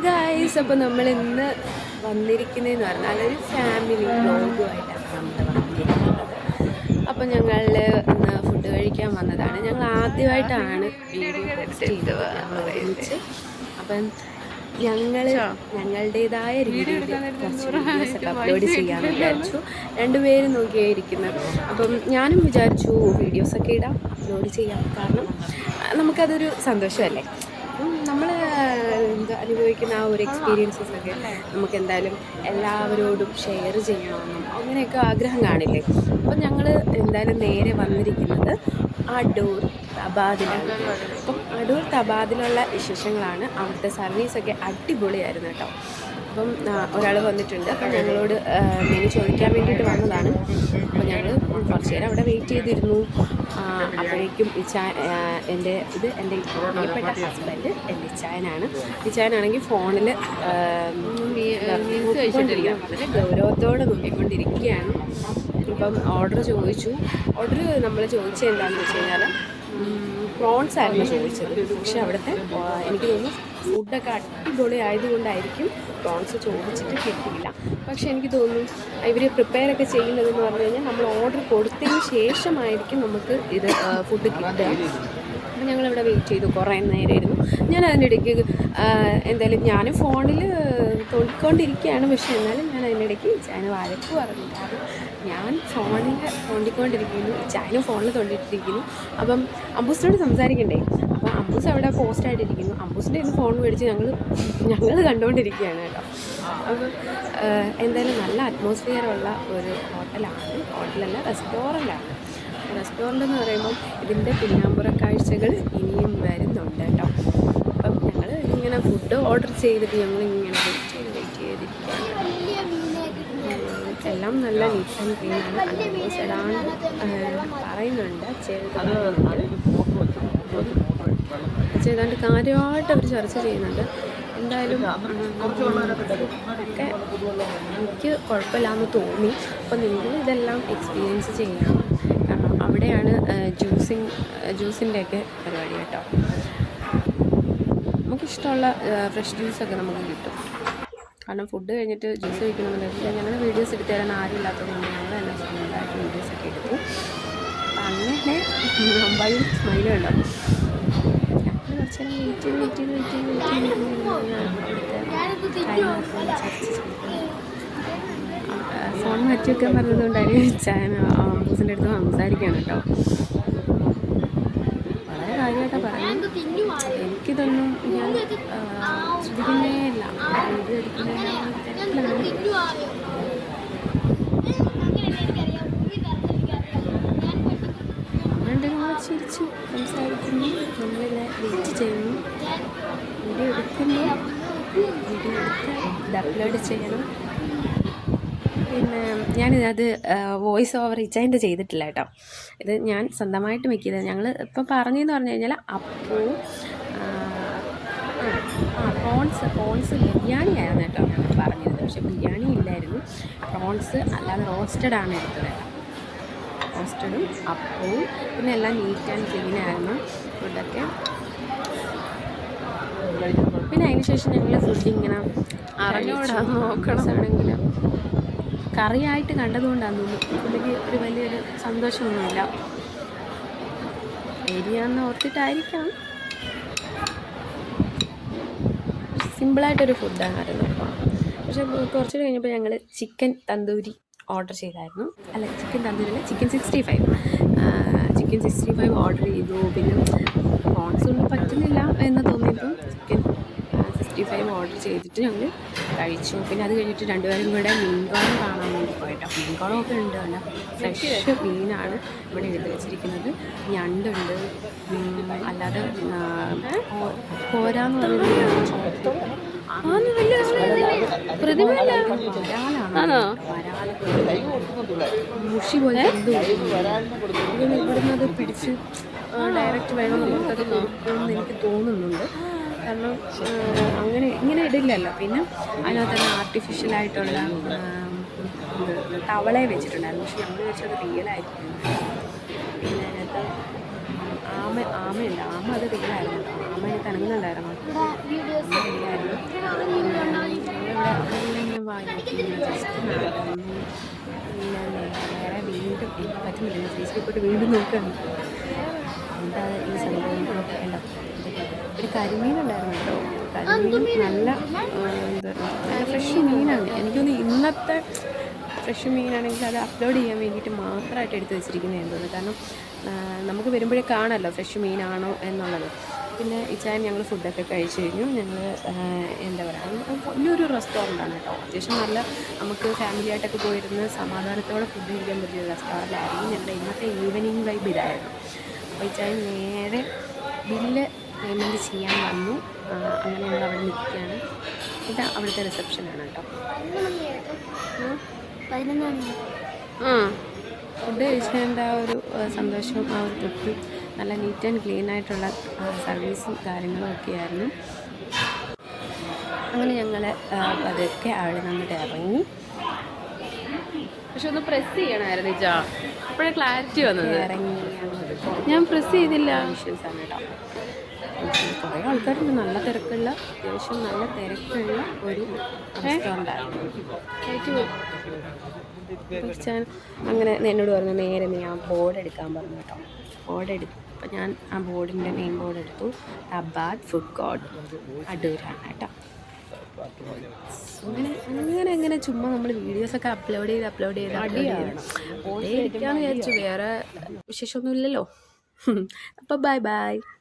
Guys, അപ്പോൾ നമ്മൾ ഇന്ന് വന്നിരിക്കുന്നതെന്ന് പറഞ്ഞാൽ ഒരു ഫാമിലി വ്ലോഗുമായിട്ടാണ് നമ്മൾ വന്നിരിക്കുന്നത്. അപ്പോൾ ഞങ്ങൾ ഇന്ന് ഫുഡ് കഴിക്കാൻ വന്നതാണ്. ഞങ്ങൾ ആദ്യമായിട്ടാണ് വീഡിയോ പോസ്റ്റ് ചെയ്തത് ഒരുമിച്ച്. അപ്പം ഞങ്ങളുടേതായ രീതിയിൽ കുറച്ച് വീഡിയോസൊക്കെ അപ്ലോഡ് ചെയ്യാമെന്ന് വിചാരിച്ചു. രണ്ടുപേരും നോക്കിയായിരിക്കുന്നത്. അപ്പം ഞാനും വിചാരിച്ചു വീഡിയോസൊക്കെ ഇടാം, അപ്ലോഡ് ചെയ്യാം. കാരണം നമുക്കതൊരു സന്തോഷമല്ലേ. നമ്മൾ അനുഭവിക്കുന്ന ആ ഒരു എക്സ്പീരിയൻസസൊക്കെ നമുക്ക് എന്തായാലും എല്ലാവരോടും ഷെയർ ചെയ്യണമെന്നും അങ്ങനെയൊക്കെ ആഗ്രഹം കാണില്ലേ. അപ്പം ഞങ്ങൾ എന്തായാലും നേരെ വന്നിരിക്കുന്നത് അടൂർ തബാദിലാണ്. അപ്പം അടൂർ തബാദിലുള്ള വിശേഷങ്ങളാണ്. അവിടുത്തെ സർവീസൊക്കെ അടിപൊളിയായിരുന്നു കേട്ടോ. അപ്പം ഒരാൾ വന്നിട്ടുണ്ട്. അപ്പം ഞങ്ങളോട് മെനു ചോദിക്കാൻ വേണ്ടിയിട്ട് വന്നതാണ്. അപ്പോൾ ഞങ്ങൾ കുറച്ച് നേരം അവിടെ വെയിറ്റ് ചെയ്തിരുന്നു. അപ്പോഴേക്കും എൻ്റെ പ്രിയപ്പെട്ട ഹസ്ബൻഡ് എൻ്റെ ഇച്ചായനാണെങ്കിൽ ഫോണിൽ വളരെ ഗൗരവത്തോടെ നോക്കിക്കൊണ്ടിരിക്കുകയാണ്. അപ്പം ഓർഡർ നമ്മൾ ചോദിച്ചത് എന്താണെന്ന് വെച്ച് കഴിഞ്ഞാൽ പ്രോൺസ് ആയിരുന്നു ചോദിച്ചത്. പക്ഷെ അവിടുത്തെ എനിക്ക് തോന്നുന്നു ഫുഡൊക്കെ അടിപൊളി ആയതുകൊണ്ടായിരിക്കും പ്രോൺസ് ചോദിച്ചിട്ട് കിട്ടിയില്ല. പക്ഷെ എനിക്ക് തോന്നുന്നു ഇവർ പ്രിപ്പയറൊക്കെ ചെയ്യുന്നതെന്ന് പറഞ്ഞു കഴിഞ്ഞാൽ നമ്മൾ ഓർഡർ കൊടുത്തതിന് ശേഷമായിരിക്കും നമുക്ക് ഇത് ഫുഡ് കിട്ടുക. അപ്പം ഞങ്ങളിവിടെ വെയിറ്റ് ചെയ്തു, കുറേ നേരമായിരുന്നു. ഞാൻ അതിൻ്റെ ഇടയ്ക്ക് എന്തായാലും ഞാൻ ഫോണിൽ തോണ്ടിക്കൊണ്ടിരിക്കുകയാണ്. പക്ഷേ എന്നാലും ഞാൻ അതിൻ്റെ ഇടയ്ക്ക് ചായന വഴക്ക് പറഞ്ഞു. കാരണം ഞാൻ ഫോണിൽ തോണ്ടിക്കൊണ്ടിരിക്കുന്നു, ചായന ഫോണിൽ തോണ്ടിയിട്ടിരിക്കുന്നു. അപ്പം അമ്പൂസിനോട് സംസാരിക്കണ്ടേ. അപ്പോൾ അമ്പൂസ് അവിടെ പോസ്റ്റായിട്ടിരിക്കുന്നു. അമ്പൂസിൻ്റെ ഇന്ന് ഫോൺ മേടിച്ച് ഞങ്ങൾ കണ്ടുകൊണ്ടിരിക്കുകയാണ് കേട്ടോ. അപ്പം എന്തായാലും നല്ല അറ്റ്മോസ്ഫിയറുള്ള ഒരു ഹോട്ടലല്ല റെസ്റ്റോറൻ്റാണ്. റെസ്റ്റോറൻ്റ് എന്ന് പറയുമ്പം ഇതിൻ്റെ പിന്നാമ്പുറ കാഴ്ചകൾ ഇനിയും വരുന്നുണ്ട് കേട്ടോ. അപ്പം ഞങ്ങൾ ഇങ്ങനെ ഫുഡ് ഓർഡർ ചെയ്തിട്ട് ഞങ്ങളിങ്ങനെ വെയിറ്റ് ചെയ്തിരിക്കുകയാണ്. എല്ലാം നല്ല നീറ്റ് ആൻഡ് ക്ലീനാണ്. അഡ്വൈസ് ഇടാൻ പറയുന്നുണ്ട്. ചെയ്താണ്ട് കാര്യമായിട്ട് അവർ ചർച്ച ചെയ്യുന്നുണ്ട്. എന്തായാലും ഒക്കെ എനിക്ക് കുഴപ്പമില്ലാന്ന് തോന്നി. അപ്പോൾ നിങ്ങൾ ഇതെല്ലാം എക്സ്പീരിയൻസ് ചെയ്യണം. കാരണം അവിടെയാണ് ജ്യൂസിൻ്റെയൊക്കെ പരിപാടി കേട്ടോ. നമുക്കിഷ്ടമുള്ള ഫ്രഷ് ജ്യൂസൊക്കെ നമുക്ക് കിട്ടും. കാരണം ഫുഡ് കഴിഞ്ഞിട്ട് ജ്യൂസ് കഴിക്കണമെന്നുണ്ടെങ്കിൽ ഞങ്ങൾ വീഡിയോസ് എടുത്തു തരാൻ ആരും ഇല്ലാത്തതുകൊണ്ട് ഞങ്ങൾ തന്നെ സ്വന്തമായിട്ട് വീഡിയോസൊക്കെ എടുത്തു. അങ്ങനെ അമ്പായും സ്മൈലും ഉണ്ടാവും. ഞങ്ങൾ കുറച്ച് നേരം വെയിറ്റ് ഫോൺ മാറ്റി വെക്കാൻ പറഞ്ഞതുകൊണ്ടായിരുന്നു ചായന അമ്പൂസിൻ്റെ അടുത്ത് സംസാരിക്കുകയാണ് കേട്ടോ. വളരെ കാര്യമായിട്ടാണ് പറയുന്നത്. എനിക്കിതൊന്നും ഞാൻ ശ്രദ്ധിക്കുന്നേ ഇല്ല. ഇത് നമ്മൾ ചിരിച്ച് സംസാരിക്കുന്നു. നമ്മളിങ്ങനെ വെയിറ്റ് ചെയ്യുന്നു. വീഡിയോ എടുത്ത് ഇത് അപ്ലോഡ് ചെയ്യണം. പിന്നെ ഞാനിത് വോയിസ് ഓവർ ഇച്ചായൻ്റെ ചെയ്തിട്ടില്ല കേട്ടോ. ഇത് ഞാൻ സ്വന്തമായിട്ട് മിക്കിയത്. ഞങ്ങൾ ഇപ്പം പറഞ്ഞതെന്ന് പറഞ്ഞു കഴിഞ്ഞാൽ അപ്പവും പ്രോൺസ് ബിരിയാണി ആയിരുന്നു കേട്ടോ ഞങ്ങൾ പറഞ്ഞത്. പക്ഷെ ബിരിയാണി ഇല്ലായിരുന്നു. പ്രോൺസ് അല്ലാതെ റോസ്റ്റഡാണ് എടുത്തത് കേട്ടോ. റോസ്റ്റഡും അപ്പവും പിന്നെ എല്ലാം നീറ്റ് ആൻഡ് ക്ലീനായിരുന്നു ഫുഡൊക്കെ. പിന്നെ അതിന് ശേഷം ഞങ്ങൾ ഫുഡ് ഇങ്ങനെ നോക്കണമാണെങ്കിൽ കറിയായിട്ട് കണ്ടതുകൊണ്ടാണ് തോന്നുന്നു. പുള്ളിക്ക് ഒരു വലിയൊരു സന്തോഷമൊന്നുമില്ല. ഏരിയാന്ന് ഓർത്തിട്ടായിരിക്കാം. സിമ്പിളായിട്ടൊരു ഫുഡായിരുന്നു കേട്ടോ. പക്ഷെ കുറച്ച് കഴിഞ്ഞപ്പോൾ ഞങ്ങൾ ചിക്കൻ തന്തൂരി ഓർഡർ ചെയ്തായിരുന്നു. അല്ല, ചിക്കൻ തന്തൂരില്ല, ചിക്കൻ 65 ഓർഡർ ചെയ്തു. പിന്നെ പ്രോൺസ് ഒന്നും പറ്റുന്നില്ല എന്ന് തോന്നിയപ്പോൾ ചിക്കൻ 65 ഓർഡർ ചെയ്തിട്ട് ഞങ്ങൾ കഴിച്ചു. പിന്നെ അത് കഴിഞ്ഞിട്ട് രണ്ടുപേരും കൂടെ മീൻകോളം കാണാൻ വേണ്ടി പോയിട്ടോ. മീൻകോളമൊക്കെ ഉണ്ട്. അല്ല, ഫ്രഷ് മീനാണ് ഇവിടെ എഴുതി വെച്ചിരിക്കുന്നത്. ഞണ്ടുണ്ട്, അല്ലാതെ പോരാന്ന് പറയുന്നത് മുഷി പോലെ ഇവിടുന്ന് അത് പിടിച്ച് ഡയറക്റ്റ് വേണമെന്നുള്ളത് നോക്കുമെന്ന് എനിക്ക് തോന്നുന്നുണ്ട്. കാരണം ഇങ്ങനെ ഇടില്ലല്ലോ. പിന്നെ അതിനകത്ത് തന്നെ ആർട്ടിഫിഷ്യലായിട്ടുള്ള തവളയെ വെച്ചിട്ടുണ്ടായിരുന്നു. പക്ഷെ നമ്മൾ വെച്ചത് റിയലായിരിക്കും. പിന്നെ അതിനകത്ത് ആമയുണ്ട്. ആമ അത് റിയലായിരുന്നു. ആമ എനിക്ക് അനങ്ങുന്നുണ്ടായിരുന്നു. റിയലായിരുന്നു. വാങ്ങിക്കുന്നു, ജസ്റ്റ് നടന്നു. പിന്നെ നേരെ വീണ്ടും എനിക്ക് പറ്റുന്നില്ല, ഫേസ്ബുക്കിലോട്ട് വീണ്ടും നോക്കുകയാണ് എന്താ ഈ സംഭവം ഉണ്ടോ. ഒരു കരിമീനുണ്ടായിരുന്നു കേട്ടോ. കരിമീൻ നല്ല എന്താ നല്ല ഫ്രഷ് മീനാണ്. എനിക്കൊന്ന് ഇന്നത്തെ ഫ്രഷ് മീനാണെങ്കിൽ അത് അപ്ലോഡ് ചെയ്യാൻ വേണ്ടിയിട്ട് മാത്രമായിട്ട് എടുത്ത് വെച്ചിരിക്കുന്നതെന്ന് തോന്നുന്നു. കാരണം നമുക്ക് വരുമ്പോഴേ കാണാമല്ലോ ഫ്രഷ് മീനാണോ എന്നുള്ളത്. പിന്നെ ഇച്ചായൻ ഞങ്ങൾ ഫുഡൊക്കെ കഴിച്ച് കഴിഞ്ഞു. ഞങ്ങൾ എന്താ പറയുക, വലിയൊരു റെസ്റ്റോറൻ്റാണ് കേട്ടോ. അത്യാവശ്യം നല്ല നമുക്ക് ഫാമിലിയായിട്ടൊക്കെ പോയിരുന്ന് സമാധാനത്തോടെ ഫുഡ് കഴിക്കാൻ പറ്റിയ റെസ്റ്റോറൻ്റായിരുന്നു. ഞങ്ങളുടെ ഇന്നത്തെ ഈവനിങ് വൈബ് ഇതായിരുന്നു. അപ്പോൾ ഇച്ചായൻ നേരെ ബില്ല് പേയ്മെൻറ്റ് ചെയ്യാൻ വന്നു. അങ്ങനെ ഞങ്ങൾ അവിടെ നിൽക്കുകയാണ്. ഇത് അവിടുത്തെ റിസപ്ഷനാണ് കേട്ടോ. ഫുഡ് കഴിച്ചതിൻ്റെ ആ ഒരു സന്തോഷവും ആ ഒരു തൃപ്തി, നല്ല നീറ്റ് ആൻഡ് ക്ലീൻ ആയിട്ടുള്ള സർവീസും കാര്യങ്ങളും ഒക്കെയായിരുന്നു. അങ്ങനെ ഞങ്ങൾ അതൊക്കെ അവിടെ നിന്നിട്ട് ഇറങ്ങി. പക്ഷെ ഒന്ന് പ്രസ് ചെയ്യണമായിരുന്നു ഇച്ചാ, അപ്പോഴേ ക്ലാരിറ്റി വന്നത്. ഇറങ്ങി ഞാൻ പ്രസ് ചെയ്തില്ല. ഇഷ്യൂസാണ് കേട്ടോ. കുറേ ആൾക്കാരുണ്ട്, നല്ല തിരക്കുള്ള, അത്യാവശ്യം നല്ല തിരക്കുള്ള ഒരു റെസ്റ്റോറൻ്റായിരുന്നു. അങ്ങനെ എന്നോട് പറഞ്ഞു നേരെ നീ ആ ബോർഡ് എടുക്കാൻ പറഞ്ഞു കേട്ടോ. ബോർഡ് എടുത്തു. അപ്പം ഞാൻ ആ ബോർഡിൻ്റെ മെയിൻ ബോർഡ് എടുത്തു. അബാദ് ഫുഡ് കോർട്ട് അടൂരാണ് കേട്ടോ. അങ്ങനെ ചുമ്മാ നമ്മൾ വീഡിയോസൊക്കെ അപ്ലോഡ് ചെയ്ത് ഇരിക്കാമെന്ന് വിചാരിച്ചു. വേറെ വിശേഷമൊന്നുമില്ലല്ലോ. അപ്പോൾ ബൈ.